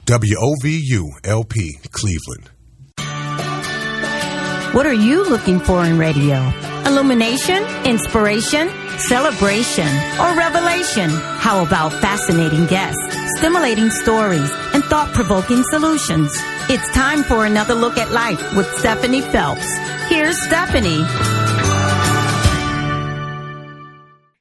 WOVU-LP, Cleveland. What are you looking for in radio? Illumination, inspiration, celebration, or revelation? How about fascinating guests, stimulating stories, and thought-provoking solutions? It's time for another look at life with Stephanie Phelps. Here's Stephanie.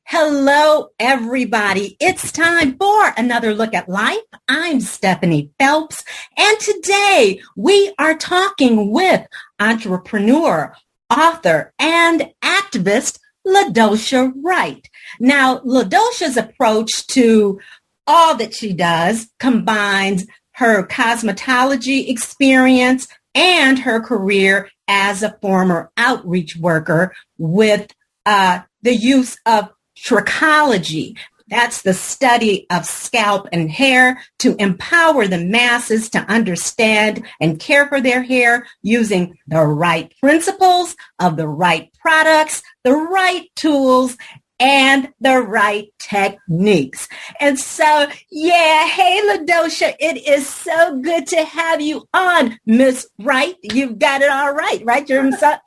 Hello, everybody. It's time for another look at life. I'm Stephanie Phelps, and today we are talking with entrepreneur, author, and activist LaDosha Wright. Now, LaDosha's approach to all that she does combines her cosmetology experience and her career as a former outreach worker with the use of trichology. That's the study of scalp and hair to empower the masses to understand and care for their hair using the right principles of the right products, the right tools, and the right techniques. And so, hey, LaDosha, it is so good to have you on, Miss Wright. You've got it all right?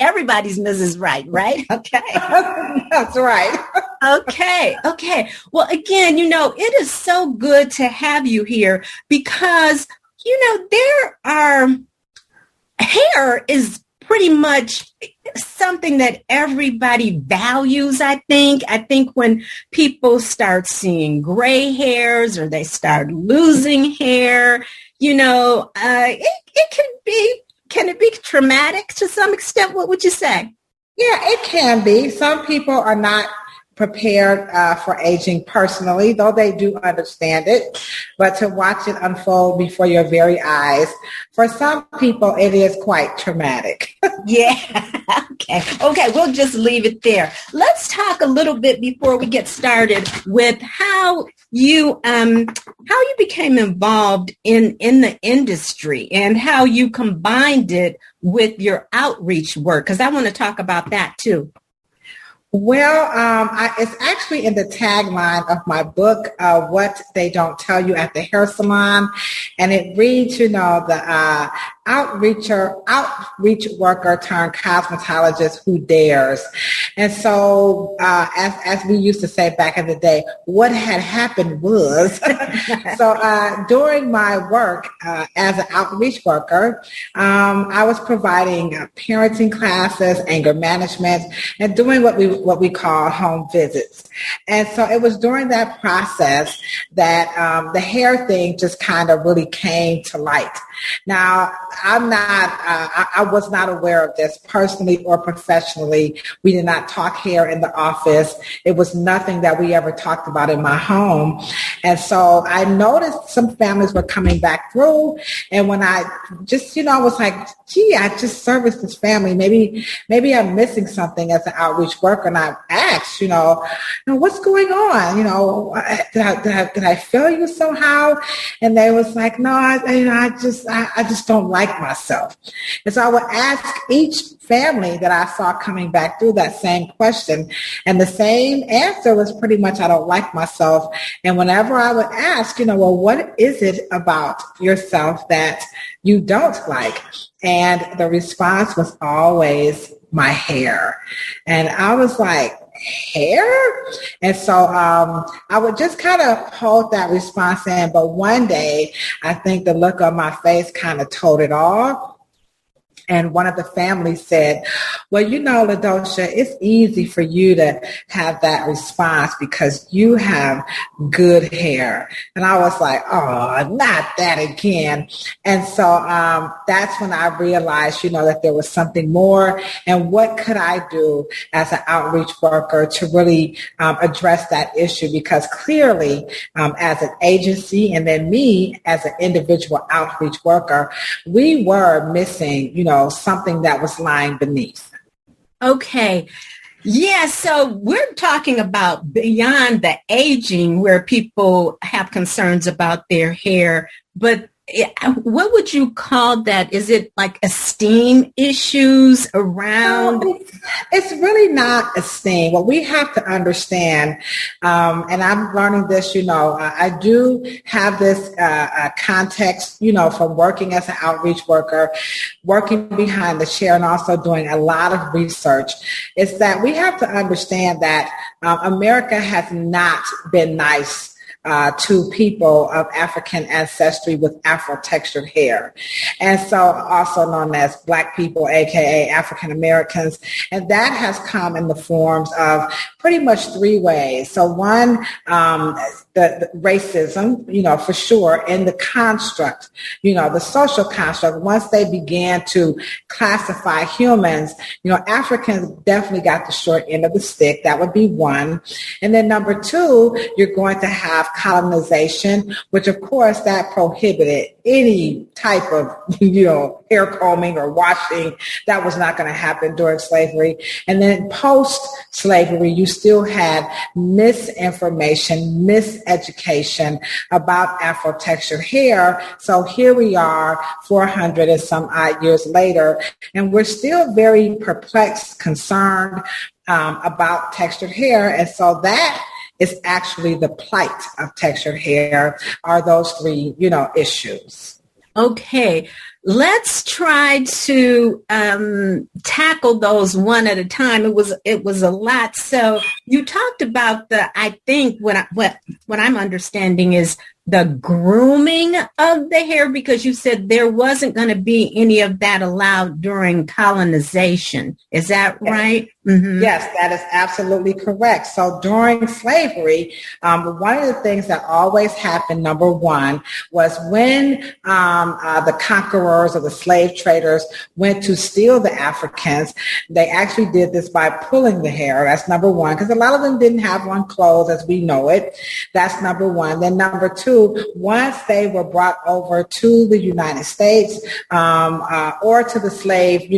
Everybody's Mrs. Wright, right? Okay. That's right. Okay. Well, again, it is so good to have you here because, hair is pretty much something that everybody values, I think. I think when people start seeing gray hairs or they start losing hair, can it be traumatic to some extent? What would you say? Yeah, it can be. Some people are not prepared for aging personally, though they do understand it. But to watch it unfold before your very eyes, for some people, it is quite traumatic. Yeah. Okay. We'll just leave it there. Let's talk a little bit before we get started with how you became involved in the industry and how you combined it with your outreach work, because I want to talk about that too. Well, it's actually in the tagline of my book, What They Don't Tell You at the Hair Salon. And it reads, the outreach worker turned cosmetologist who dares. And so, as we used to say back in the day, what had happened was, during my work as an outreach worker, I was providing parenting classes, anger management, and doing what we call home visits. And so it was during that process that the hair thing just kind of really came to light. Now, I was not aware of this personally or professionally. We did not talk hair in the office. It was nothing that we ever talked about in my home. And so I noticed some families were coming back through. And when I just, I was like, I just serviced this family. Maybe I'm missing something as an outreach worker. And I asked, what's going on? Did I fail you somehow? And they was like, no, I just don't like myself. And so I would ask each family that I saw coming back through that same question. And the same answer was pretty much, I don't like myself. And whenever I would ask, what is it about yourself that you don't like? And the response was always my hair. And I was like, hair? And so I would just kind of hold that response in. But one day, I think the look on my face kind of told it all. And one of the families said, well, LaDosha, it's easy for you to have that response because you have good hair. And I was like, oh, not that again. And so that's when I realized, that there was something more. And what could I do as an outreach worker to really address that issue? Because clearly, as an agency and then me as an individual outreach worker, we were missing, something that was lying beneath. Okay. Yeah, so we're talking about beyond the aging where people have concerns about their hair, but what would you call that? Is it like esteem issues around? No, it's really not esteem. What we have to understand, and I'm learning this, I do have this context, from working as an outreach worker, working behind the chair and also doing a lot of research, is that we have to understand that America has not been nice to people of African ancestry with Afro-textured hair. And so also known as Black people, aka African Americans. And that has come in the forms of pretty much three ways. So one, the racism, for sure, and the construct, the social construct. Once they began to classify humans, Africans definitely got the short end of the stick. That would be one. And then number two, you're going to have colonization, which of course that prohibited any type of, hair combing or washing. That was not going to happen during slavery. And then post-slavery, you still had misinformation, miseducation about Afro-textured hair. So here we are 400 and some odd years later, and we're still very perplexed, concerned about textured hair. And so that is actually the plight of textured hair, are those three, issues. Okay, let's try to tackle those one at a time. It was a lot. So you talked about I think what I'm understanding is the grooming of the hair, because you said there wasn't going to be any of that allowed during colonization. Is that right? Mm-hmm. Yes, that is absolutely correct. So during slavery, one of the things that always happened, number one, was when the conquerors or the slave traders went to steal the Africans, they actually did this by pulling the hair. That's number one, because a lot of them didn't have on clothes as we know it. That's number one. Then number two, once they were brought over to the United States or to the slave,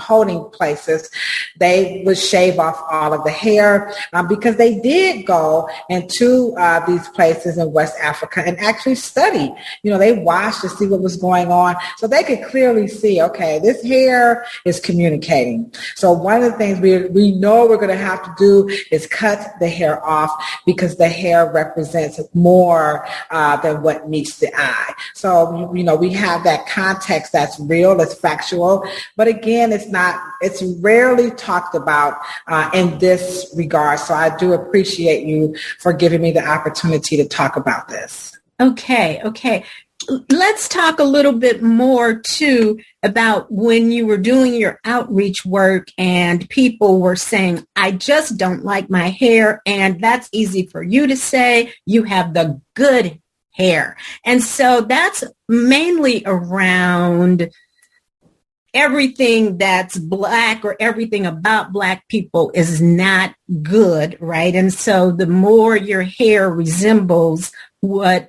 holding places, they would shave off all of the hair because they did go into these places in West Africa and actually study. They watched to see what was going on, so they could clearly see, okay, this hair is communicating. So one of the things we know we're going to have to do is cut the hair off, because the hair represents more than what meets the eye. So, we have that context that's real, that's factual, but again, it's rarely talked about in this regard. So I do appreciate you for giving me the opportunity to talk about this. Okay. Let's talk a little bit more too about when you were doing your outreach work and people were saying, I just don't like my hair. And that's easy for you to say. You have the good hair. And so that's mainly around everything that's Black or everything about Black people is not good, right? And so the more your hair resembles what,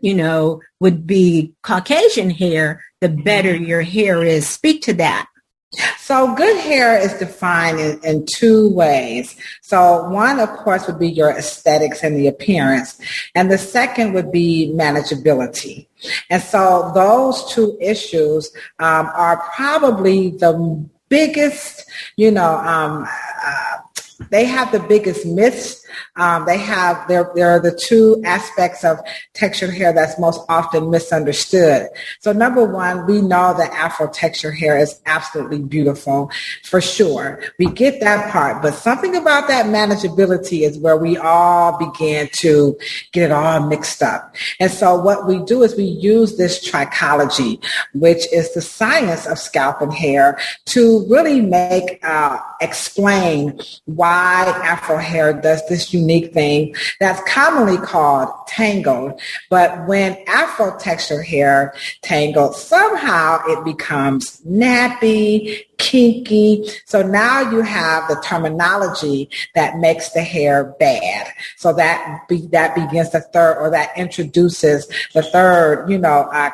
would be Caucasian hair, the better your hair is. Speak to that. So good hair is defined in two ways. So one, of course, would be your aesthetics and the appearance. And the second would be manageability. And so those two issues are probably the biggest, they have the biggest myths. There are the two aspects of textured hair that's most often misunderstood. So number one, we know that Afro textured hair is absolutely beautiful, for sure. We get that part, but something about that manageability is where we all begin to get it all mixed up. And so what we do is we use this trichology, which is the science of scalp and hair, to really explain why Afro hair does this unique thing that's commonly called tangled. But when Afro textured hair tangled, somehow it becomes nappy, kinky. So now you have the terminology that makes the hair bad. So that begins the third, or that introduces the third,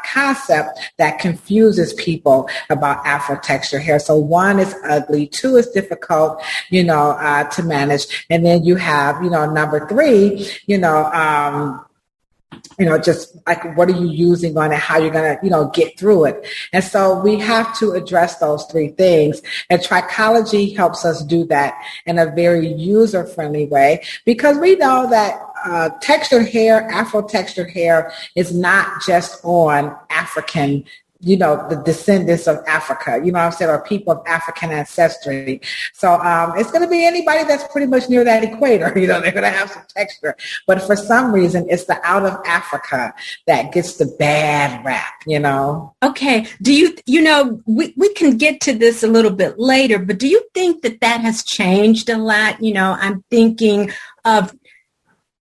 concept that confuses people about Afro textured hair. So one is ugly, two is difficult, to manage. And then you have, number three, just like, what are you using on it? How you're going to, get through it. And so we have to address those three things. And trichology helps us do that in a very user-friendly way, because we know that textured hair, Afro-textured hair is not just on African, the descendants of Africa, what I'm saying, or people of African ancestry. So it's going to be anybody that's pretty much near that equator, they're going to have some texture. But for some reason, it's the out of Africa that gets the bad rap, Okay. Do we can get to this a little bit later, but do you think that has changed a lot? I'm thinking of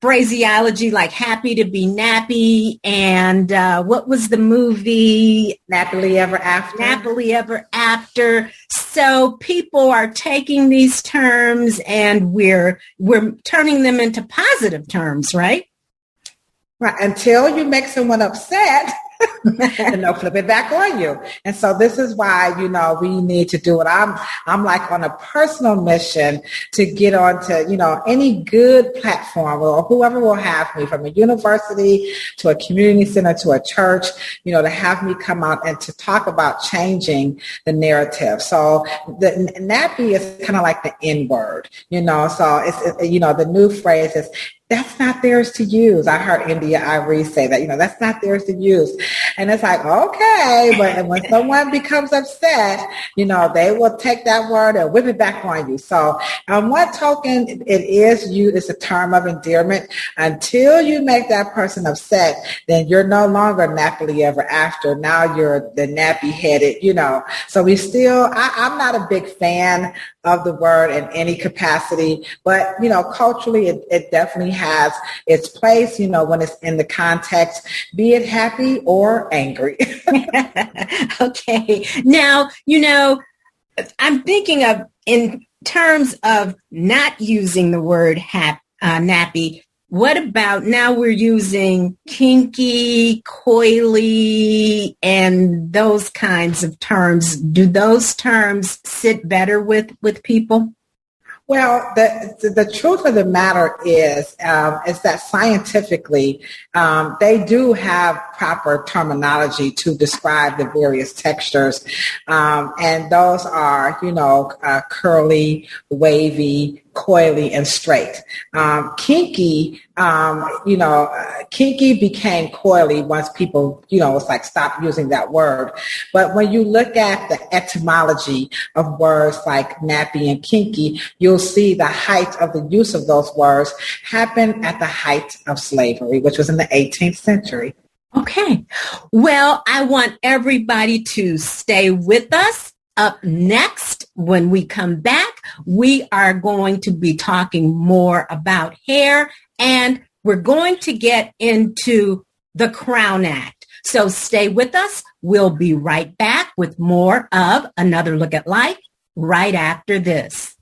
phraseology like happy to be nappy, and what was the movie? Nappily Ever After. Nappily Ever After. So people are taking these terms and we're turning them into positive terms, right? Right. Until you make someone upset, and they'll flip it back on you. And so this is why, we need to do it. I'm like on a personal mission to get onto, any good platform, or whoever will have me, from a university to a community center to a church, to have me come out and to talk about changing the So the nappy is kind of like the N word, so it's, the new phrase is, that's not theirs to use. I heard India Irie say that, that's not theirs to use. And it's like, okay, but when someone becomes upset, they will take that word and whip it back on you. So on one token, it's a term of endearment. Until you make that person upset, then you're no longer nappily ever after. Now you're the nappy headed, So I'm not a big fan of the word in any capacity, but, culturally it definitely has its place, when it's in the context, be it happy or angry. Okay. Now, I'm thinking of, in terms of not using the word nappy, what about now we're using kinky, coily, and those kinds of terms? Do those terms sit better with people? Well, the truth of the matter is that scientifically, they do have proper terminology to describe the various textures. And those are, curly, wavy, coily, and straight. Kinky, kinky became coily once people, it's like stop using that word. But when you look at the etymology of words like nappy and kinky, you'll see the height of the use of those words happened at the height of slavery, which was in the 18th century. Okay. Well, I want everybody to stay with us. Up next, when we come back, we are going to be talking more about hair, and we're going to get into the Crown Act. So stay with us. We'll be right back with more of Another Look at Life right after this.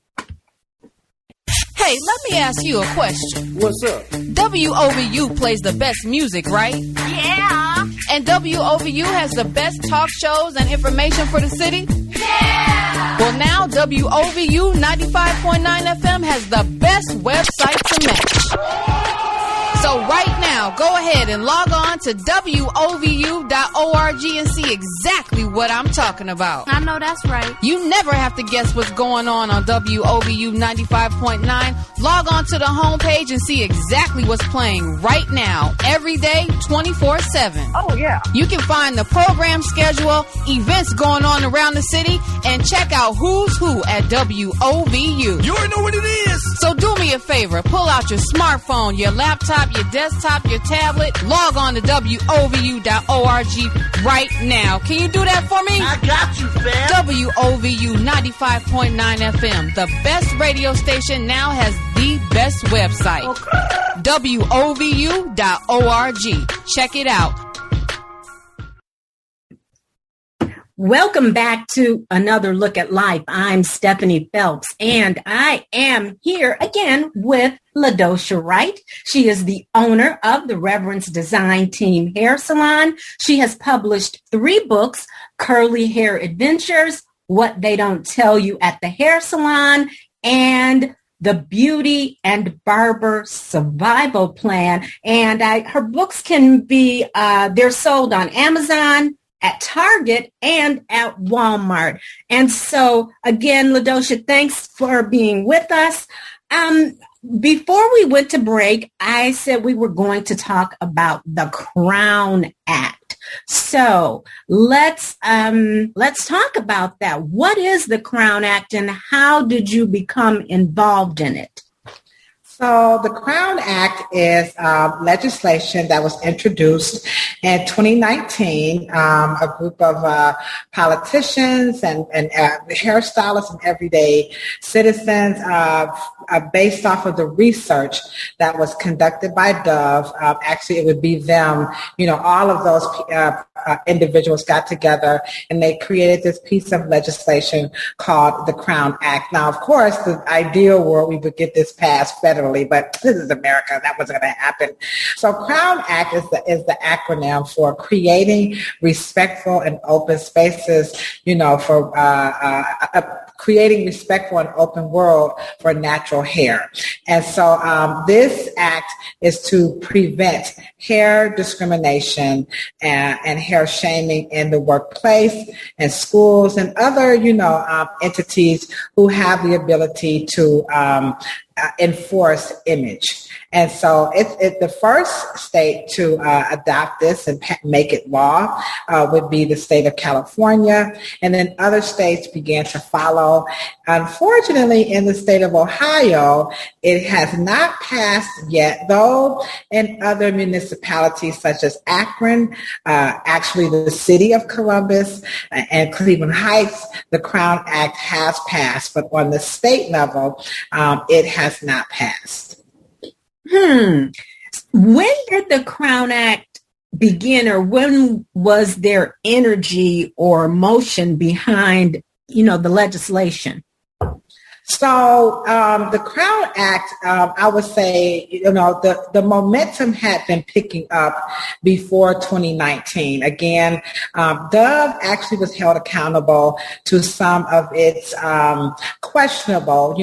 Hey, let me ask you a question. What's up? WOVU plays the best music, right? Yeah. And WOVU has the best talk shows and information for the city? Yeah. Well, now WOVU 95.9 FM has the best website to match. So right now, go ahead and log on to WOVU.org and see exactly what I'm talking about. I know that's right. You never have to guess what's going on WOVU 95.9. Log on to the homepage and see exactly what's playing right now, every day, 24/7. Oh, yeah. You can find the program schedule, events going on around the city, and check out who's who at WOVU. You already know what it is. So do me a favor, pull out your smartphone, your laptop, your desktop, your tablet, log on to WOVU.org right now. Can you do that for me? I got you, fam. WOVU 95.9 FM, the best radio station, now has the best website. Okay. WOVU.org. Check it out. Welcome back to Another Look at Life. I'm Stephanie Phelps, and I am here again with LaDosha Wright. She is the owner of the Reverence Design Team Hair Salon. She has published 3 books, Curly Hair Adventures, What They Don't Tell You at the Hair Salon, and The Beauty and Barber Survival Plan. And her books can be, they're sold on Amazon, at Target, and at Walmart. And so, again, LaDosha, thanks for being with us. Before we went to break, I said we were going to talk about the Crown Act. So let's talk about that. What is the Crown Act and how did you become involved in it? So the Crown Act is legislation that was introduced in 2019. A group of politicians and hairstylists and everyday citizens, based off of the research that was conducted by Dove. Actually, it would be them. All of those individuals got together and they created this piece of legislation called the Crown Act. Now, of course, the ideal world we would get this passed federally. But this is America. That wasn't going to happen. So Crown Act is the acronym for creating respectful and open spaces, for creating respectful and open world for natural hair. And so this act is to prevent hair discrimination and hair shaming in the workplace and schools and other, entities who have the ability to enforce image. And so it's the first state to adopt this and make it law would be the state of California. And then other states began to follow. Unfortunately, in the state of Ohio, it has not passed yet, though in other municipalities such as Akron, actually the city of Columbus and Cleveland Heights, the Crown Act has passed. But on the state level, it has not passed. When did the Crown Act begin, or when was there energy or motion behind, the legislation? So the Crown Act, I would say, the momentum had been picking up before 2019. Again, Dove actually was held accountable to some of its questionable,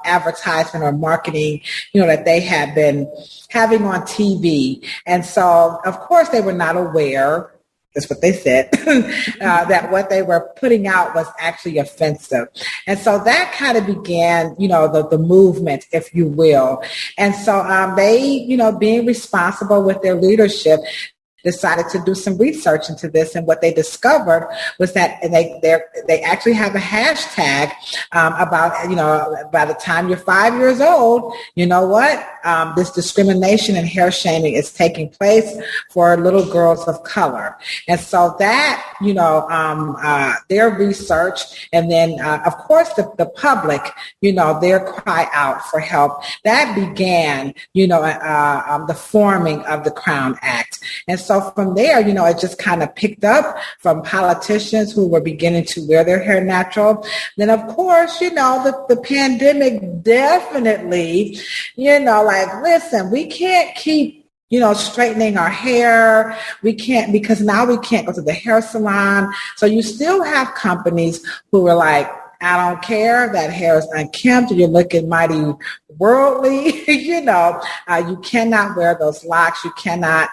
advertisement or marketing, that they had been having on TV. And so, of course, they were not aware. That's what they said, that what they were putting out was actually offensive. And so that kind of began, the movement, if you will. And so they, being responsible with their leadership, decided to do some research into this, and what they discovered was that they actually have a hashtag about, by the time you're 5 years old, this discrimination and hair shaming is taking place for little girls of color. And so that, their research, and then of course the public, their cry out for help, that began, the forming of the Crown Act. And so from there, it just kind of picked up from politicians who were beginning to wear their hair natural. Then, of course, the pandemic definitely, listen, we can't keep straightening our hair. We can't, because now we can't go to the hair salon. So you still have companies who are like, I don't care, that hair is unkempt, you're looking mighty worldly, you cannot wear those locks, you cannot,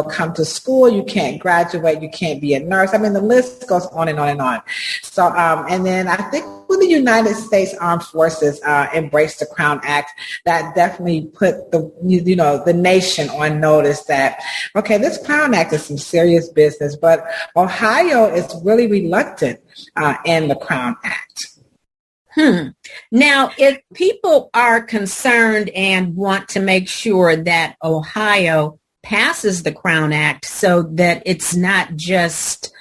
come to school, you can't graduate, you can't be a nurse. I mean, the list goes on and on and on. So, and then I think when the United States Armed Forces embraced the Crown Act, that definitely put the nation on notice that, okay, this Crown Act is some serious business, but Ohio is really reluctant in the Crown Act. Now, if people are concerned and want to make sure that Ohio passes the Crown Act so that it's not just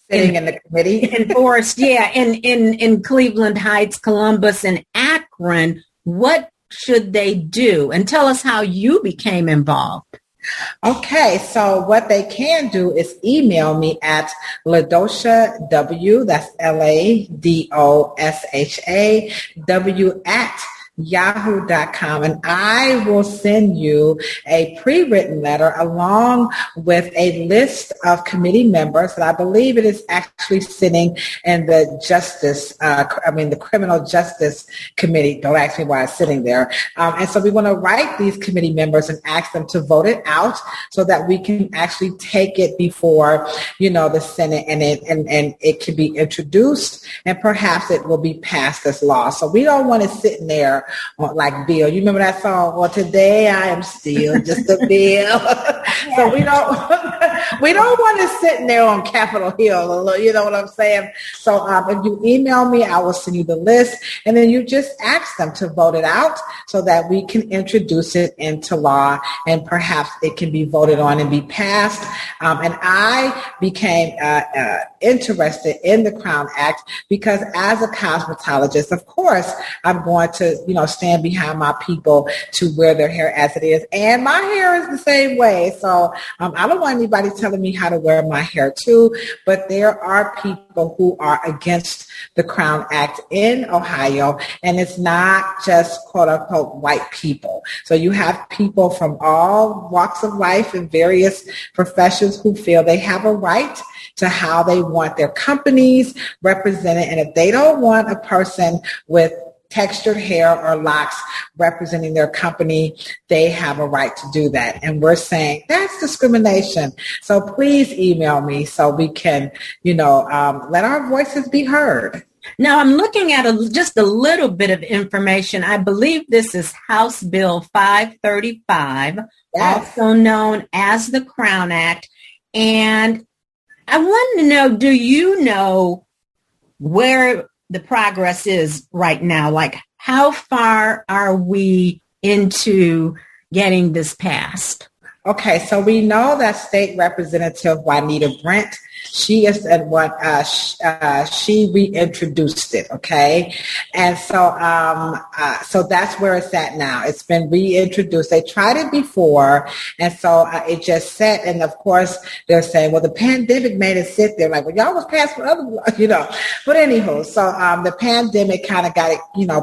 sitting in the committee enforced, in Cleveland Heights, Columbus, and Akron, what should they do? And tell us how you became involved. Okay, so what they can do is email me at LaDosha W, that's LaDoshaW yahoo.com, and I will send you a pre-written letter along with a list of committee members that I believe it is actually sitting in the the Criminal Justice Committee. Don't ask me why it's sitting there. And so we want to write these committee members and ask them to vote it out so that we can actually take it before, the Senate and it can be introduced and perhaps it will be passed as law. So we don't want it sitting there like Bill. You remember that song? Well, today I am still just a bill. So we don't want it sitting there on Capitol Hill. You know what I'm saying? So if you email me, I will send you the list, and then you just ask them to vote it out so that we can introduce it into law and perhaps it can be voted on and be passed. And I became interested in the Crown Act because as a cosmetologist, of course, I'm going to, stand behind my people to wear their hair as it is. And my hair is the same way. So I don't want anybody telling me how to wear my hair too, but there are people who are against the Crown Act in Ohio, and it's not just quote unquote white people. So you have people from all walks of life and various professions who feel they have a right to how they want their companies represented. And if they don't want a person with textured hair or locks representing their company, they have a right to do that. And we're saying that's discrimination. So please email me so we can, let our voices be heard. Now I'm looking at just a little bit of information. I believe this is House Bill 535, also known as the Crown Act. And I want to know, do you know where the progress is right now? Like, how far are we into getting this passed? Okay, so we know that State Representative Juanita Brent, she is she reintroduced it. Okay, and so that's where it's at now. It's been reintroduced. They tried it before, and so it just sat. And of course, they're saying, well, the pandemic made it sit there. Like, well, y'all was passed for other, But anywho, so the pandemic kind of got it,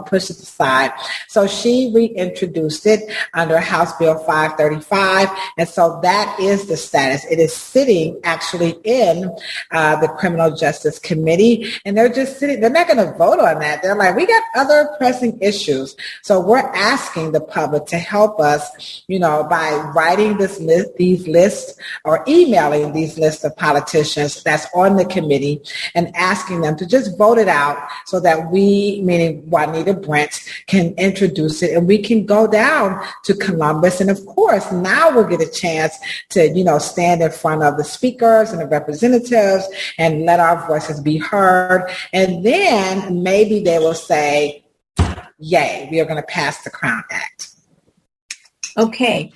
pushed it aside. So she reintroduced it under House Bill 535. And so that is the status. It is sitting actually in the Criminal Justice Committee, and they're just sitting. They're not going to vote on that. They're like, we got other pressing issues. So we're asking the public to help us, by writing these lists or emailing these lists of politicians that's on the committee and asking them to just vote it out so that we, meaning Juanita Brent, can introduce it and we can go down to Columbus. And of course, now we'll get a chance to, stand in front of the speakers and the representatives and let our voices be heard. And then maybe they will say, yay, we are going to pass the Crown Act. Okay.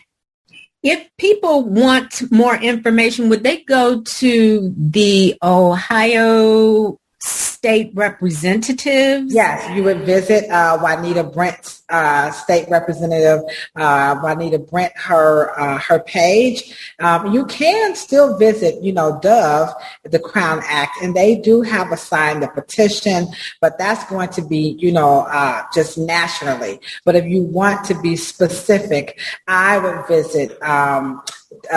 If people want more information, would they go to the Ohio State Representatives? Yes, you would visit Juanita Brent's State Representative Juanita Brent, her page. You can still visit, Dove, the Crown Act, and they do have a signed a petition, but that's going to be, just nationally. But if you want to be specific, I would visit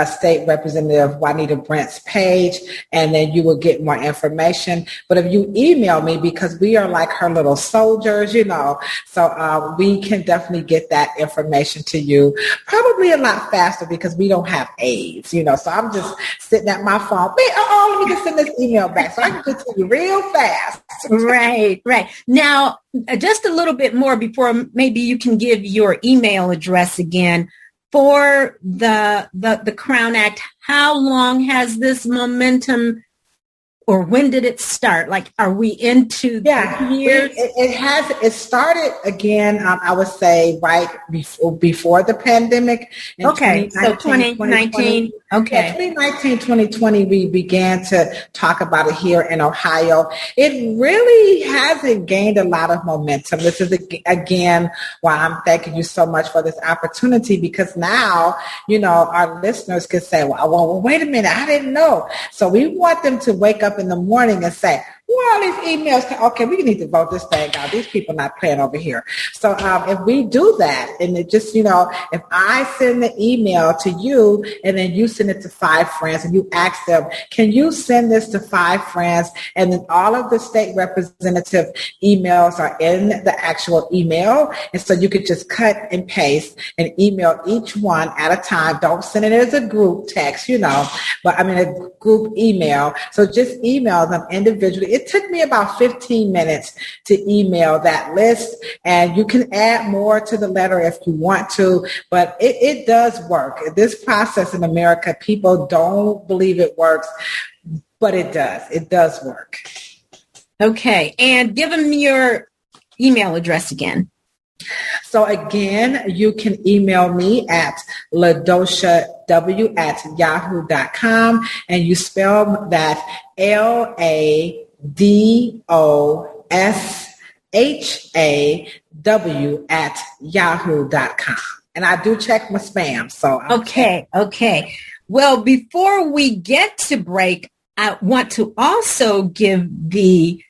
State Representative Juanita Brent's page, and then you will get more information. But if you email me, because we are like her little soldiers, so we can definitely get that information to you probably a lot faster because we don't have aides, so I'm just sitting at my phone. Let me just send this email back so I can get to you real fast. Right. Now, just a little bit more before maybe you can give your email address again. For the Crown Act, how long has this momentum, or when did it start? Like, are we into the years? It started again, I would say, right before the pandemic. Okay, so 2019. Okay. Yeah, 2019, 2020, we began to talk about it here in Ohio. It really hasn't gained a lot of momentum. This is, again, why I'm thanking you so much for this opportunity, because now, our listeners can say, well, wait a minute, I didn't know. So we want them to wake up in the morning and say, Where all these emails? Okay, we need to vote this thing out. These people not playing over here. So if we do that, and it just, if I send the email to you and then you send it to 5 friends and you ask them, can you send this to 5 friends? And then all of the state representative emails are in the actual email. And so you could just cut and paste and email each one at a time. Don't send it as a group text, but a group email. So just email them individually. It took me about 15 minutes to email that list, and you can add more to the letter if you want to, but it does work. This process in America, people don't believe it works, but it does. It does work. Okay, and give them your email address again. So again, you can email me at ladoshaw@yahoo.com, and you spell that LADOSHAW@yahoo.com. And I do check my spam. So Okay. Well, before we get to break, I want to also give the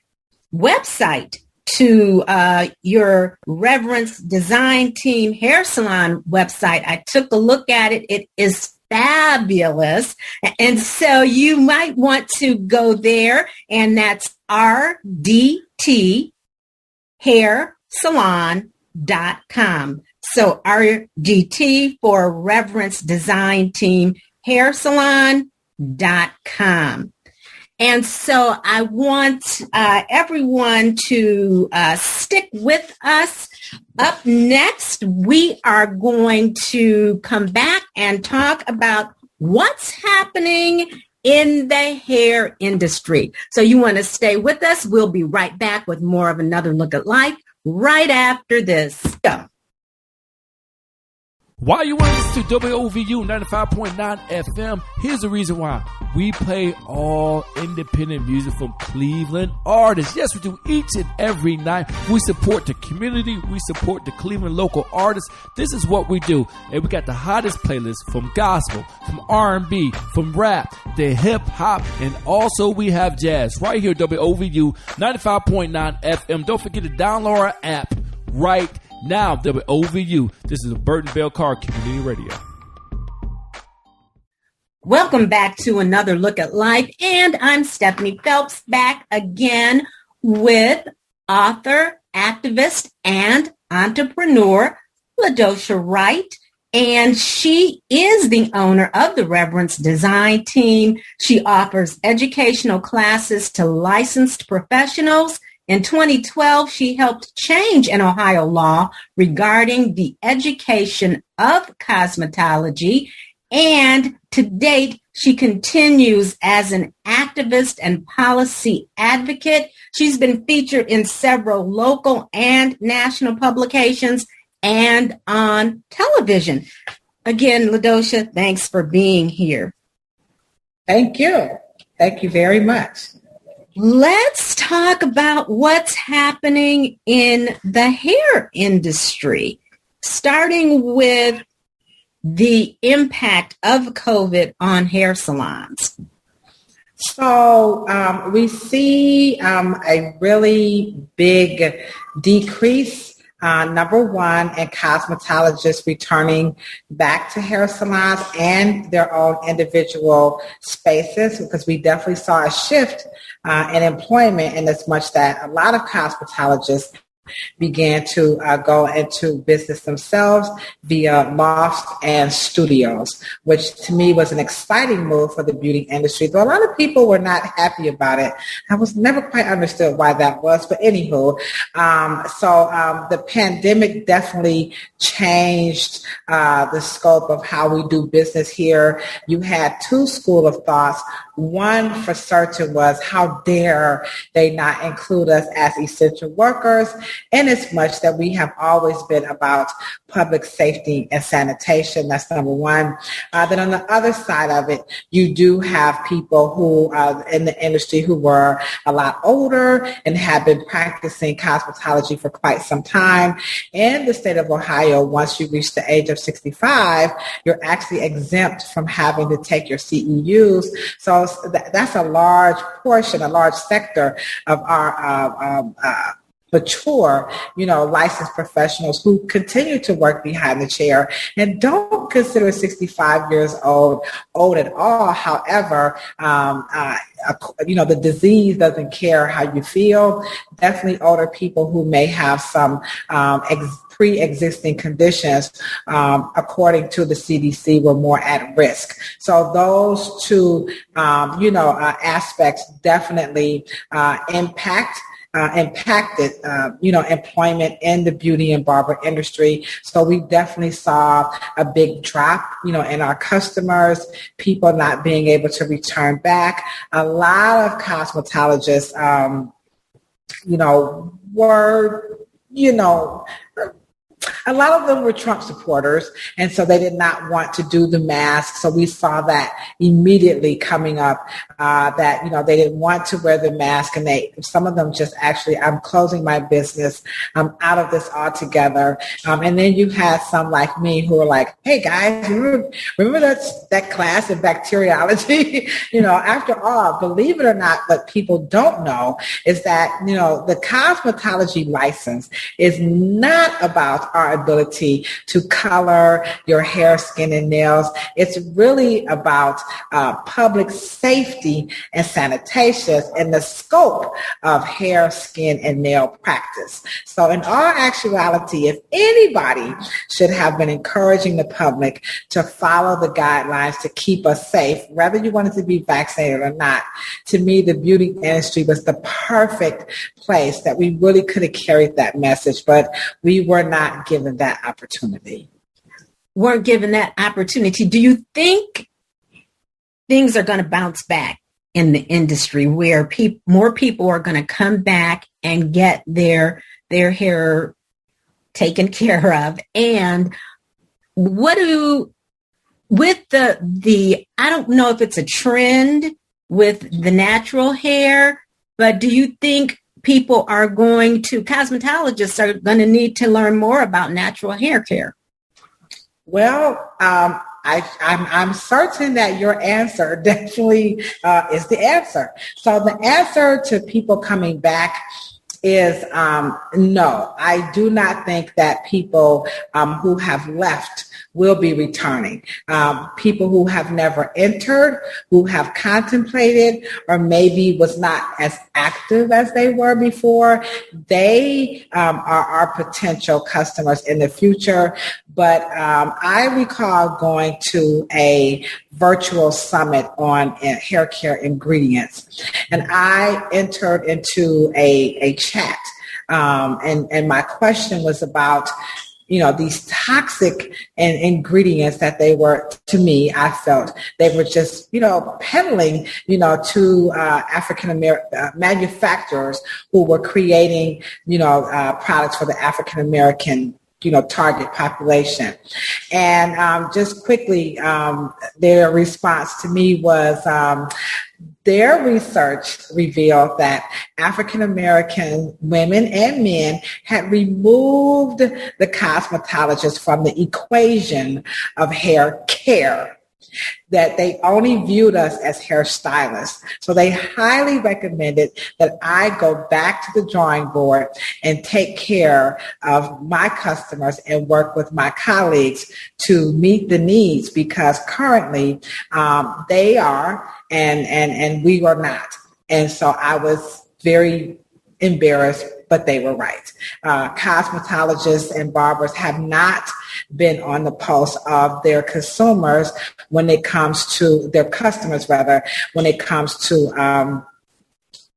website to your Reverence Design Team Hair Salon website. I took a look at it. It is fabulous. And so you might want to go there, and that's rdthairsalon.com. So RDT for Reverence Design Team Hair Salon.com. And so I want everyone to stick with us. Up next, we are going to come back and talk about what's happening in the hair industry. So you want to stay with us. We'll be right back with more of Another Look at Life right after this. Go. Why you want to listen to WOVU 95.9 FM? Here's the reason why. We play all independent music from Cleveland artists. Yes, we do each and every night. We support the community. We support the Cleveland local artists. This is what we do. And we got the hottest playlists from gospel, from R&B, from rap, the hip hop, and also we have jazz right here, WOVU 95.9 FM. Don't forget to download our app right now, WOVU. This is a Burton Bell Carr Community Radio. Welcome back to Another Look at Life, and I'm Stephanie Phelps, back again with author, activist, and entrepreneur LaDosha Wright, and she is the owner of the Reverence Design Team. She offers educational classes to licensed professionals. In 2012, she helped change an Ohio law regarding the education of cosmetology, and to date, she continues as an activist and policy advocate. She's been featured in several local and national publications and on television. Again, LaDosha, thanks for being here. Thank you. Thank you very much. Let's talk about what's happening in the hair industry, starting with the impact of COVID on hair salons. So we see a really big decrease, number one, in cosmetologists returning back to hair salons and their own individual spaces, because we definitely saw a shift in employment, in as much that a lot of cosmetologists began to go into business themselves via lofts and studios, which to me was an exciting move for the beauty industry, though a lot of people were not happy about it. I was never quite understood why that was, but anywho, the pandemic definitely changed the scope of how we do business here. You had two schools of thoughts. One for certain was, how dare they not include us as essential workers, in as much that we have always been about public safety and sanitation. That's number one. Then on the other side of it, you do have people who in the industry who were a lot older and have been practicing cosmetology for quite some time. In the state of Ohio, once you reach the age of 65, you're actually exempt from having to take your CEUs. So that's a large portion, a large sector of our mature, licensed professionals who continue to work behind the chair and don't consider 65 years old at all. However, the disease doesn't care how you feel. Definitely older people who may have some pre-existing conditions, according to the CDC, were more at risk. So those two, aspects definitely impacted, employment in the beauty and barber industry. So we definitely saw a big drop, in our customers, people not being able to return back. A lot of cosmetologists, a lot of them were Trump supporters, and so they did not want to do the mask. So we saw that immediately coming up, that, they didn't want to wear the mask, and some of them just actually, I'm closing my business. I'm out of this altogether. And then you had some like me who were like, hey guys, remember that class in bacteriology? After all, believe it or not, what people don't know is that, the cosmetology license is not about our ability to color your hair, skin, and nails. It's really about public safety and sanitation and the scope of hair, skin, and nail practice. So in all actuality, if anybody should have been encouraging the public to follow the guidelines to keep us safe, whether you wanted to be vaccinated or not, to me, the beauty industry was the perfect place that we really could have carried that message, but we were not given that opportunity. Weren't given that opportunity. Do you think things are going to bounce back in the industry where more people are going to come back and get their hair taken care of? And with the I don't know if it's a trend with the natural hair, but do you think cosmetologists are going to need to learn more about natural hair care? Well, I'm certain that your answer definitely is the answer. So the answer to people coming back is no. I do not think that people who have left will be returning. People who have never entered, who have contemplated, or maybe was not as active as they were before, they are our potential customers in the future. But I recall going to a virtual summit on hair care ingredients, and I entered into a chat, and my question was about these toxic ingredients that they were, to me, I felt they were just, peddling, to African-American manufacturers who were creating, products for the African-American target population. And just quickly, their response to me was, their research revealed that African-American women and men had removed the cosmetologist from the equation of hair care, that they only viewed us as hairstylists. So they highly recommended that I go back to the drawing board and take care of my customers and work with my colleagues to meet the needs, because currently they are and we were not. And so I was very embarrassed, but they were right. Cosmetologists and barbers have not been on the pulse of their consumers when it comes to their customers, rather, when it comes to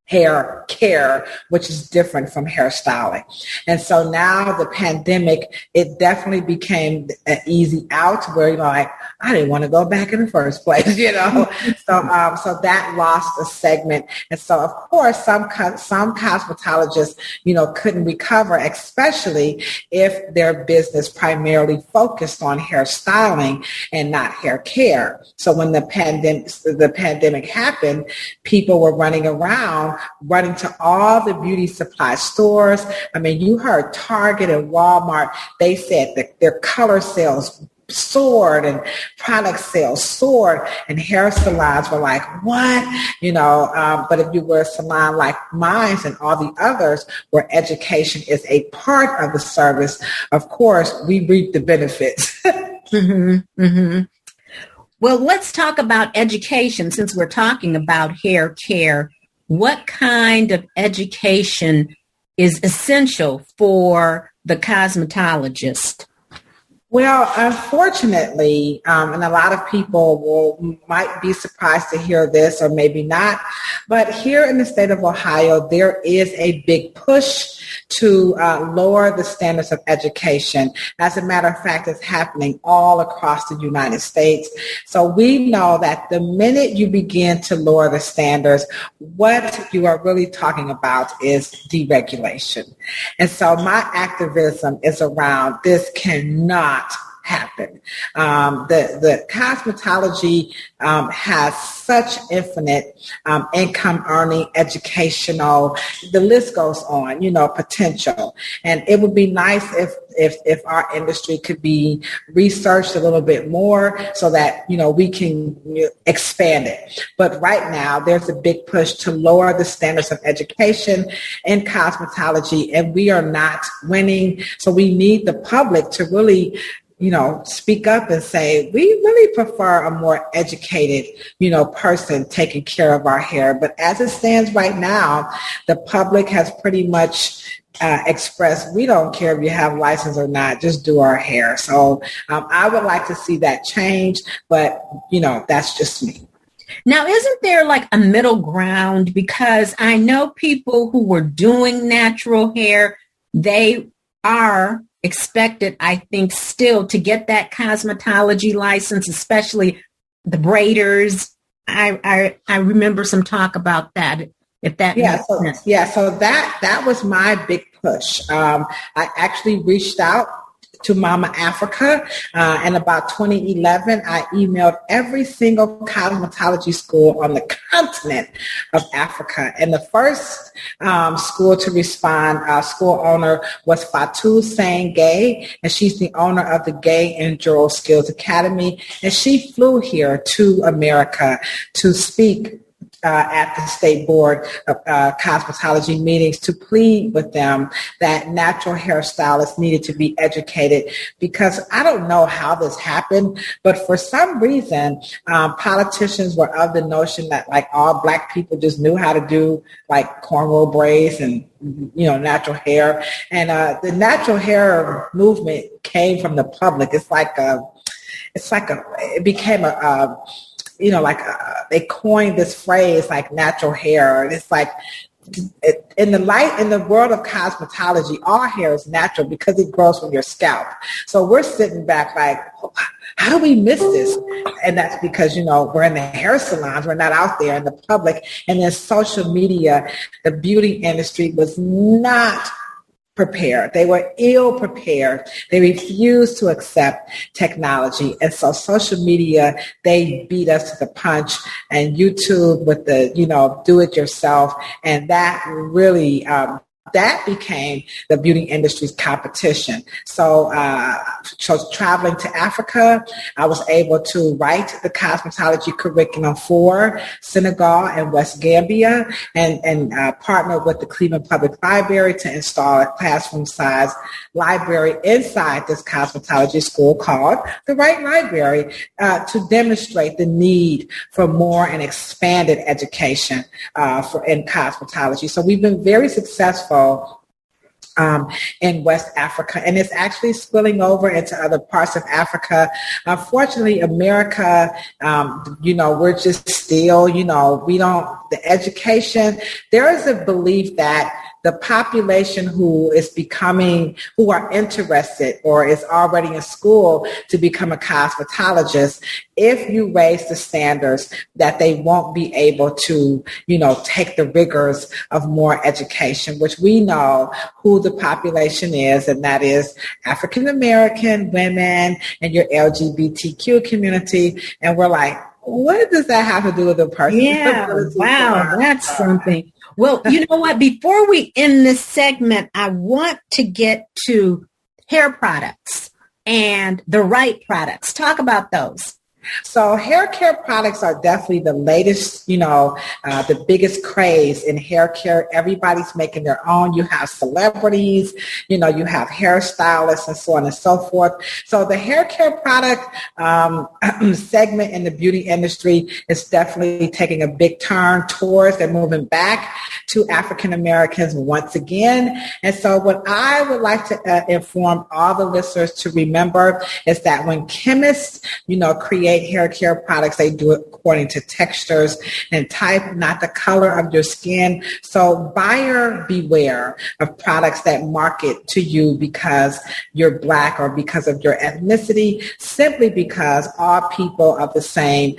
hair care, which is different from hairstyling. And so now the pandemic, it definitely became an easy out where you're like, I didn't want to go back in the first place, So that lost a segment. And so, of course, some cosmetologists, couldn't recover, especially if their business primarily focused on hairstyling and not hair care. So when the pandemic happened, people were running to all the beauty supply stores. I mean, you heard Target and Walmart, they said that their color sales soared and product sales soared, and hair salons were like, what? But if you were a salon like mine and all the others where education is a part of the service, of course, we reap the benefits. Mm-hmm, mm-hmm. Well, let's talk about education since we're talking about hair care. What kind of education is essential for the cosmetologist? Well, unfortunately, and a lot of people might be surprised to hear this or maybe not, but here in the state of Ohio, there is a big push to lower the standards of education. As a matter of fact, it's happening all across the United States. So we know that the minute you begin to lower the standards, what you are really talking about is deregulation. And so my activism is around this cannot happen. The cosmetology has such infinite income earning, educational, the list goes on, potential. And it would be nice if our industry could be researched a little bit more so that, we can expand it. But right now, there's a big push to lower the standards of education in cosmetology, and we are not winning. So we need the public to really speak up and say, we really prefer a more educated, person taking care of our hair. But as it stands right now, the public has pretty much expressed, we don't care if you have license or not, just do our hair. So I would like to see that change, but, that's just me. Now, isn't there like a middle ground? Because I know people who were doing natural hair, they are expected, I think, still to get that cosmetology license, especially the braiders. I remember some talk about that. If that makes sense. So that was my big push. I actually reached out to Mama Africa. And about 2011, I emailed every single cosmetology school on the continent of Africa. And the first school to respond, school owner was Fatou Sangay, and she's the owner of the Gay and Jewel Skills Academy. And she flew here to America to speak at the state board of cosmetology meetings to plead with them that natural hairstylists needed to be educated, because I don't know how this happened, but for some reason, politicians were of the notion that like all Black people just knew how to do like cornrow braids and natural hair. And the natural hair movement came from the public. It became they coined this phrase like natural hair. And it's like, in the world of cosmetology, our hair is natural because it grows from your scalp. So we're sitting back like, how do we miss this? And that's because, we're in the hair salons. We're not out there in the public. And then social media, the beauty industry was not prepared. They were ill prepared. They refused to accept technology. And so social media, they beat us to the punch, and YouTube with the, do it yourself. And that really, that became the beauty industry's competition. So traveling to Africa, I was able to write the cosmetology curriculum for Senegal and West Gambia, and partner with the Cleveland Public Library to install a classroom-size library inside this cosmetology school called the Right Library to demonstrate the need for more and expanded education in cosmetology. So we've been very successful in West Africa, and it's actually spilling over into other parts of Africa. Unfortunately, America, we're just still, the education, there is a belief that the population who are interested or is already in school to become a cosmetologist, if you raise the standards, that they won't be able to, take the rigors of more education, which we know who the population is, and that is African American women and your LGBTQ community. And we're like, what does that have to do with the person? Yeah, wow, that's something. Well, you know what? Before we end this segment, I want to get to hair products. and the right products. Talk about those. So hair care products are definitely the latest, the biggest craze in hair care. Everybody's making their own. You have celebrities, you have hairstylists and so on and so forth. So the hair care product segment in the beauty industry is definitely taking a big turn towards and moving back to African Americans once again. And so what I would like to inform all the listeners to remember is that when chemists, create hair care products, they do it according to textures and type, not the color of your skin. So buyer beware of products that market to you because you're Black or because of your ethnicity, simply because all people of the same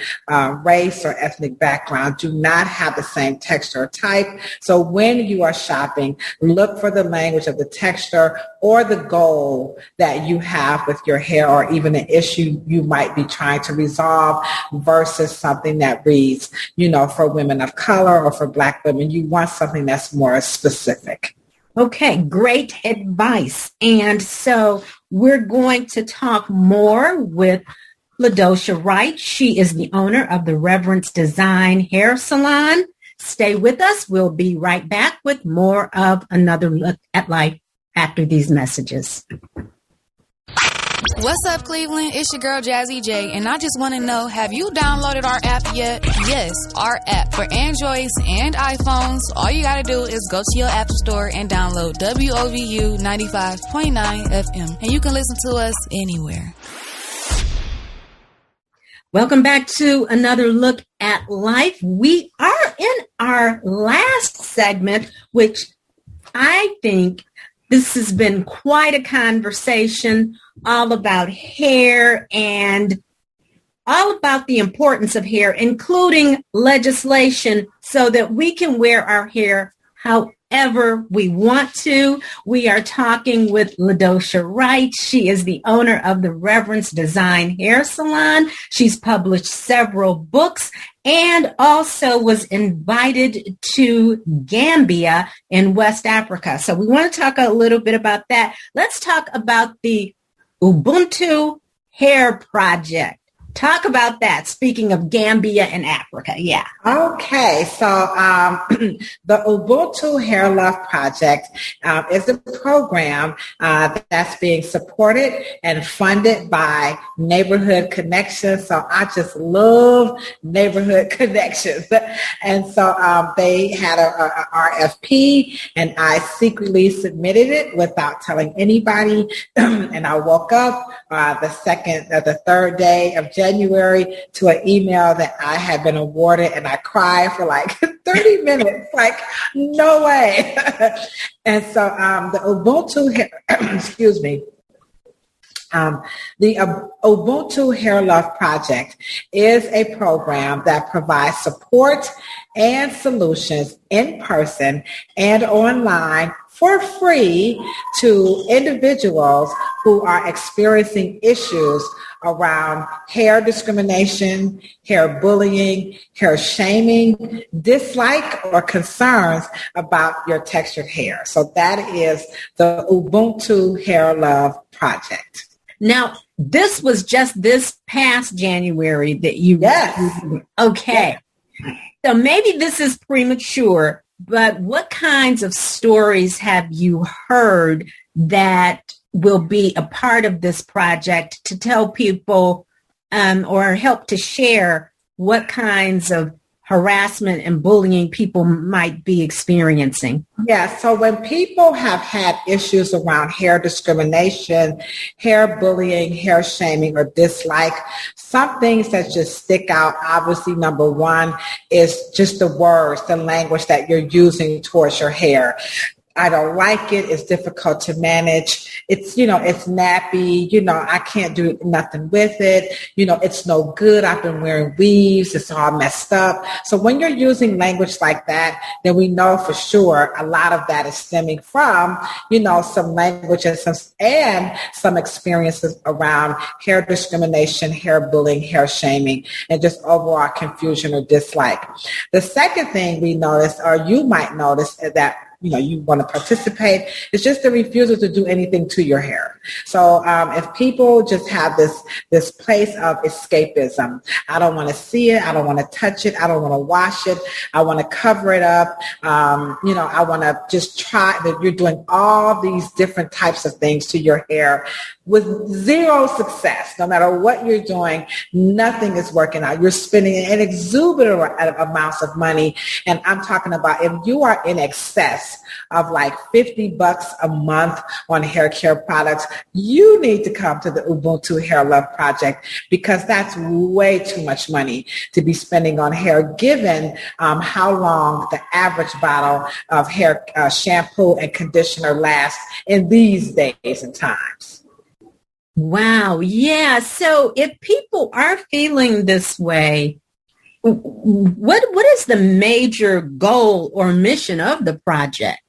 race or ethnic background do not have the same texture or type. So when you are shopping, look for the language of the texture or the goal that you have with your hair, or even an issue you might be trying to resolve, versus something that reads, for women of color or for Black women. You want something that's more specific. Okay, great advice. And so we're going to talk more with LaDosha Wright. She is the owner of the Reverence Design Hair Salon. Stay with us. We'll be right back with more of Another Look at Life after these messages. What's up, Cleveland? It's your girl, Jazzy J, and I just want to know, have you downloaded our app yet? Yes, our app for Androids and iPhones. All you got to do is go to your app store and download WOVU 95.9 FM, and you can listen to us anywhere. Welcome back to Another Look at Life. We are in our last segment, which I think this has been quite a conversation all about hair and all about the importance of hair, including legislation so that we can wear our hair however we want to. We are talking with LaDosha Wright. She is the owner of the Reverence Design Hair Salon. She's published several books and also was invited to Gambia in West Africa. So we want to talk a little bit about that. Let's talk about the Ubuntu Hair Project. Talk about that. Speaking of Gambia and Africa. Yeah. Okay. So the Ubuntu Hair Love Project is a program that's being supported and funded by Neighborhood Connections. So I just love Neighborhood Connections. And so they had a RFP, and I secretly submitted it without telling anybody. And I woke up the third day of January to an email that I had been awarded, and I cried for like 30 minutes, like, no way. And so the Ubuntu, the Ubuntu Hair Love Project is a program that provides support and solutions in person and online for free to individuals who are experiencing issues around hair discrimination, hair bullying, hair shaming, dislike, or concerns about your textured hair. So that is the Ubuntu Hair Love Project. Now, this was just this past January that you... Yes. Okay. Yes. So maybe this is premature, but what kinds of stories have you heard that will be a part of this project to tell people or help to share what kinds of harassment and bullying people might be experiencing? Yeah, so when people have had issues around hair discrimination, hair bullying, hair shaming, or dislike, some things that just stick out, obviously, number one, is just the words, the language that you're using towards your hair. I don't like it. It's difficult to manage. It's, it's nappy. I can't do nothing with it. It's no good. I've been wearing weaves. It's all messed up. So when you're using language like that, then we know for sure a lot of that is stemming from, some language and some experiences around hair discrimination, hair bullying, hair shaming, and just overall confusion or dislike. The second thing we notice, or you might notice, is that you want to participate. It's just the refusal to do anything to your hair. So if people just have this place of escapism, I don't want to see it, I don't want to touch it, I don't want to wash it, I want to cover it up, I want to just try that you're doing all these different types of things to your hair with zero success. No matter what you're doing, nothing is working out. You're spending an exuberant amounts of money. And I'm talking about if you are in excess of like $50 a month on hair care products, you need to come to the Ubuntu Hair Love Project, because that's way too much money to be spending on hair, given how long the average bottle of hair shampoo and conditioner lasts in these days and times. Wow. Yeah. So if people are feeling this way, what is the major goal or mission of the project?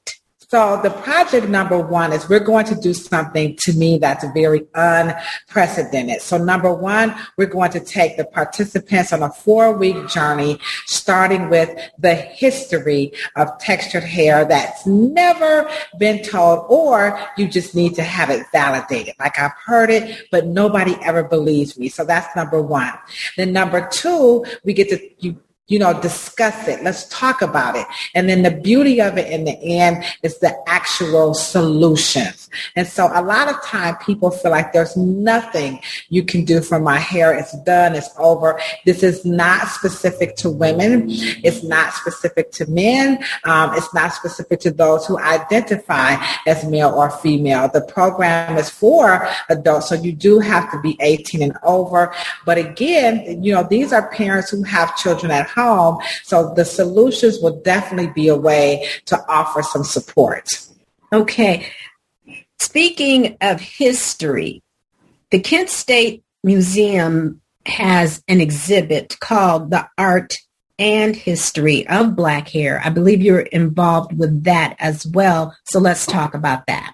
So the project number one is we're going to do something, to me, that's very unprecedented. So number one, we're going to take the participants on a 4-week journey, starting with the history of textured hair that's never been told, or you just need to have it validated. Like, I've heard it, but nobody ever believes me. So that's number one. Then number two, we get to discuss it. Let's talk about it. And then the beauty of it in the end is the actual solutions. And so a lot of time people feel like there's nothing you can do for my hair. It's done. It's over. This is not specific to women. It's not specific to men. It's not specific to those who identify as male or female. The program is for adults, so you do have to be 18 and over. But again, these are parents who have children at home. So the solutions will definitely be a way to offer some support. Okay. Speaking of history, the Kent State Museum has an exhibit called The Art and History of Black Hair. I believe you're involved with that as well. So let's talk about that.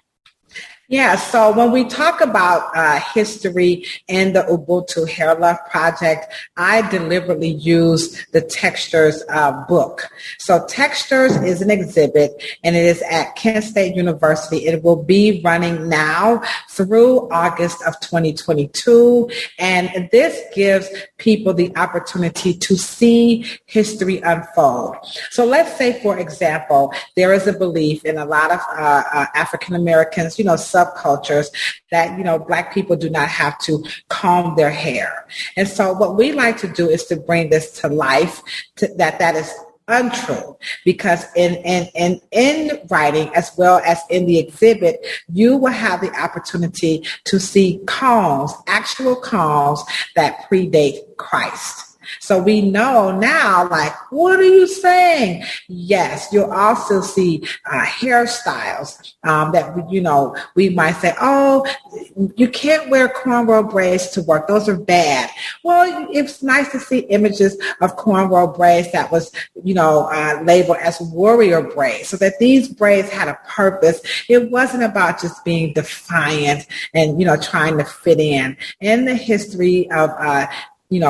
Yeah, so when we talk about history in the Ubuntu Hair Love Project, I deliberately use the Textures book. So Textures is an exhibit, and it is at Kent State University. It will be running now through August of 2022, and this gives people the opportunity to see history unfold. So let's say, for example, there is a belief in a lot of African Americans, subcultures, that, Black people do not have to comb their hair. And so what we like to do is to bring this to life, that is untrue, because in writing as well as in the exhibit, you will have the opportunity to see combs, actual combs that predate Christ. So we know now, like, what are you saying? Yes, you'll also see hairstyles that, we might say, oh, you can't wear cornrow braids to work. Those are bad. Well, it's nice to see images of cornrow braids that was, labeled as warrior braids, so that these braids had a purpose. It wasn't about just being defiant and, trying to fit in. In the history of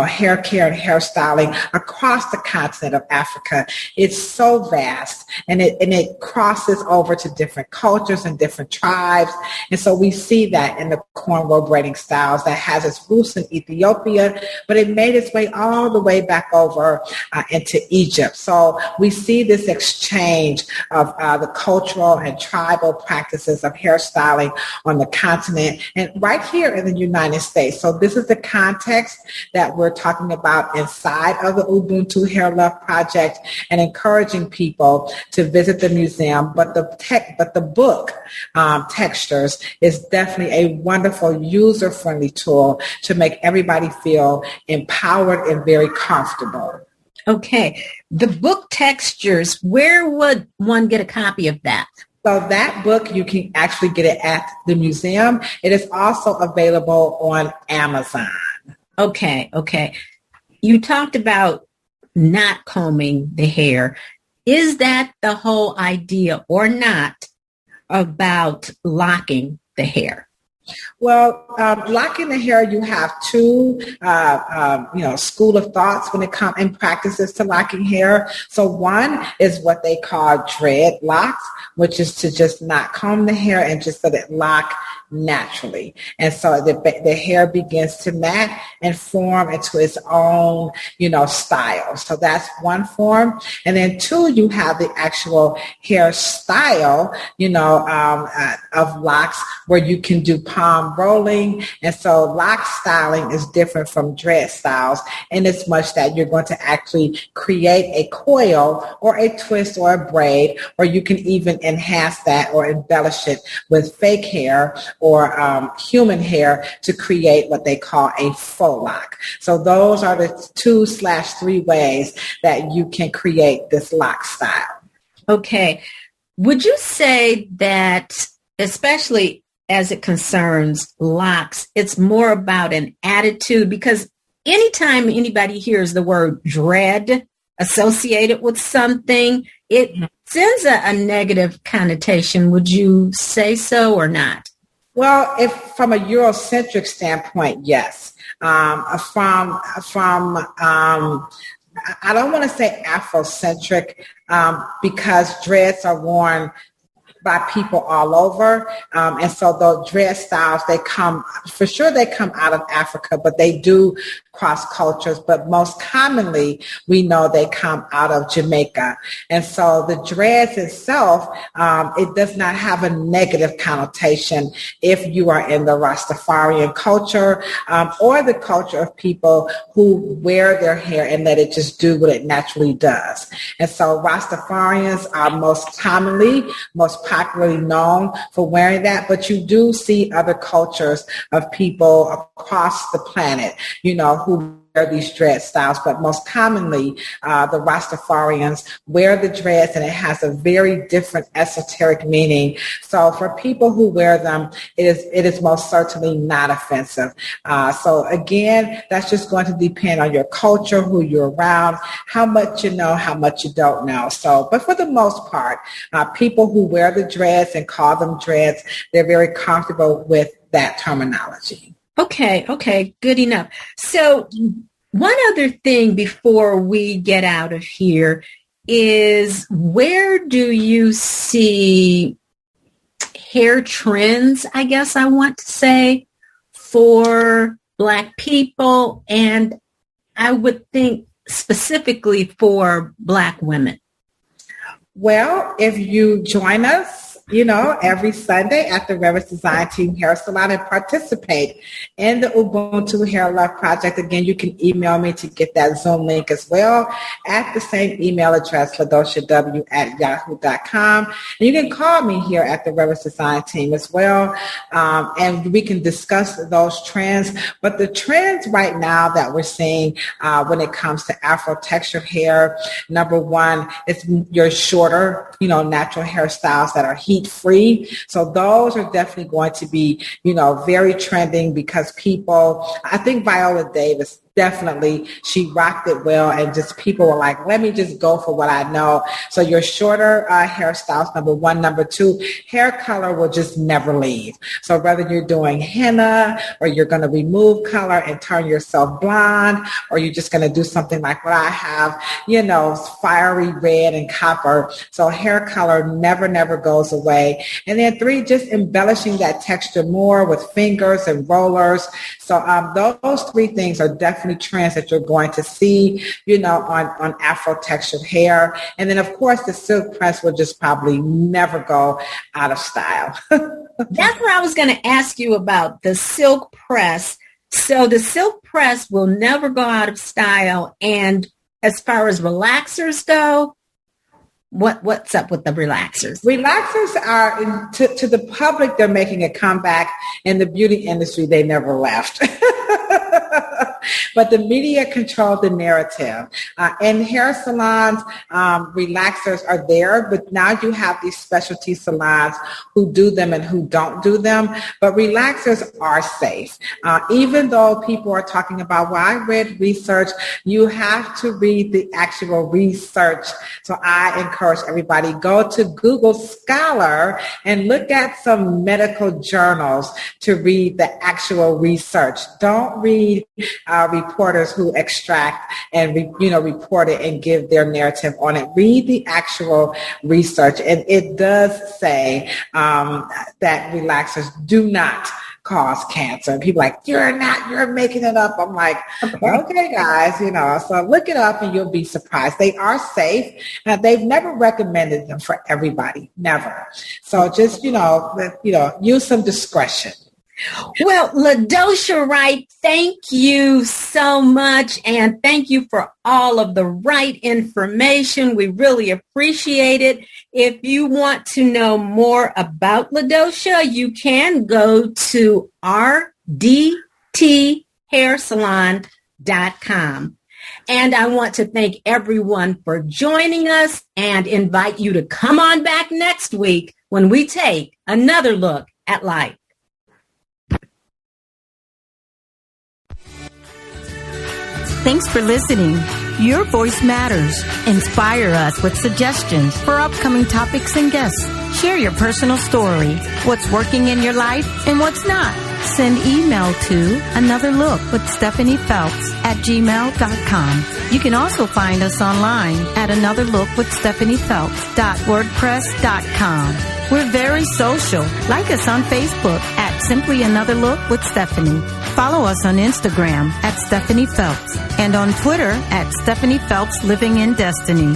hair care and hairstyling across the continent of Africa, it's so vast, and it crosses over to different cultures and different tribes. And so we see that in the cornrow braiding styles that has its roots in Ethiopia, but it made its way all the way back over into Egypt. So we see this exchange of the cultural and tribal practices of hairstyling on the continent and right here in the United States. So this is the context that we're talking about inside of the Ubuntu Hair Love Project, and encouraging people to visit the museum. But the book, Textures, is definitely a wonderful user-friendly tool to make everybody feel empowered and very comfortable. Okay. The book Textures, where would one get a copy of that? So that book, you can actually get it at the museum. It is also available on Amazon. Okay. You talked about not combing the hair. Is that the whole idea or not about locking the hair? Well, locking the hair, you have two, school of thoughts when it comes in practices to locking hair. So one is what they call dreadlocks, which is to just not comb the hair and just let it lock naturally. And so the hair begins to mat and form into its own, style. So that's one form. And then two, you have the actual hairstyle, of locks where you can do palm rolling. And so lock styling is different from dread styles in as much that you're going to actually create a coil or a twist or a braid, or you can even enhance that or embellish it with fake hair or human hair to create what they call a faux lock. So those are the 2/3 ways that you can create this lock style. Okay. Would you say that, especially as it concerns locks, it's more about an attitude? Because anytime anybody hears the word dread associated with something, it sends a negative connotation. Would you say so or not? Well, if from a Eurocentric standpoint, yes. I don't want to say Afrocentric because dreads are worn by people all over. And so those dread styles, they come out of Africa, but they do cross cultures. But most commonly, we know they come out of Jamaica. And so the dreads itself, it does not have a negative connotation if you are in the Rastafarian culture or the culture of people who wear their hair and let it just do what it naturally does. And so Rastafarians are most popularly known for wearing that, but you do see other cultures of people across the planet, who wear these dread styles, but most commonly the Rastafarians wear the dreads, and it has a very different esoteric meaning. So for people who wear them, it is most certainly not offensive. So again, that's just going to depend on your culture, who you're around, how much you know, how much you don't know. So, but for the most part, people who wear the dreads and call them dreads, they're very comfortable with that terminology. Okay, good enough. So one other thing before we get out of here is, where do you see hair trends, I guess I want to say, for Black people, and I would think specifically for Black women? Well, if you join us, every Sunday at the Reverence Design Team Hair Salon and participate in the Ubuntu Hair Love Project. Again, you can email me to get that Zoom link as well at the same email address, ladoshaw@yahoo.com. And you can call me here at the Reverence Design Team as well, and we can discuss those trends. But the trends right now that we're seeing when it comes to Afro textured hair, number one, is your shorter, natural hairstyles that are heat-free. So those are definitely going to be, very trending because I think Viola Davis, definitely, she rocked it well, and just people were like, let me just go for what I know. So your shorter hairstyles, number one. Number two, hair color will just never leave. So whether you're doing henna or you're going to remove color and turn yourself blonde, or you're just going to do something like what I have, fiery red and copper. So hair color never goes away. And then three, just embellishing that texture more with fingers and rollers. So those three things are definitely trends that you're going to see, on Afro textured hair. And then, of course, the silk press will just probably never go out of style. That's what I was going to ask you about, the silk press. So the silk press will never go out of style. And as far as relaxers go, what's up with the relaxers? Relaxers are, to the public, they're making a comeback. In the beauty industry, they never left. But the media control the narrative. In hair salons, relaxers are there, but now you have these specialty salons who do them and who don't do them. But relaxers are safe. Even though people are talking about, well, I read research, you have to read the actual research. So I encourage everybody, go to Google Scholar and look at some medical journals to read the actual research. Don't read reporters who extract and report it and give their narrative on it. Read the actual research, and it does say that relaxers do not cause cancer. And people are like, you're making it up. I'm like, okay, guys, so look it up and you'll be surprised. They are safe. Now, they've never recommended them for everybody, never. So just, use some discretion. Well, LaDosha Wright, thank you so much. And thank you for all of the right information. We really appreciate it. If you want to know more about LaDosha, you can go to rdthairsalon.com. And I want to thank everyone for joining us and invite you to come on back next week when we take another look at life. Thanks for listening. Your voice matters. Inspire us with suggestions for upcoming topics and guests. Share your personal story, what's working in your life and what's not. Send email to anotherLOOK@gmail.com. You can also find us online at anotherLOOKwithStephaniePhelps.wordpress.com. We're very social. Like us on Facebook at Simply Another Look with Stephanie. Follow us on Instagram at Stephanie Phelps and on Twitter at Stephanie Phelps Living in Destiny.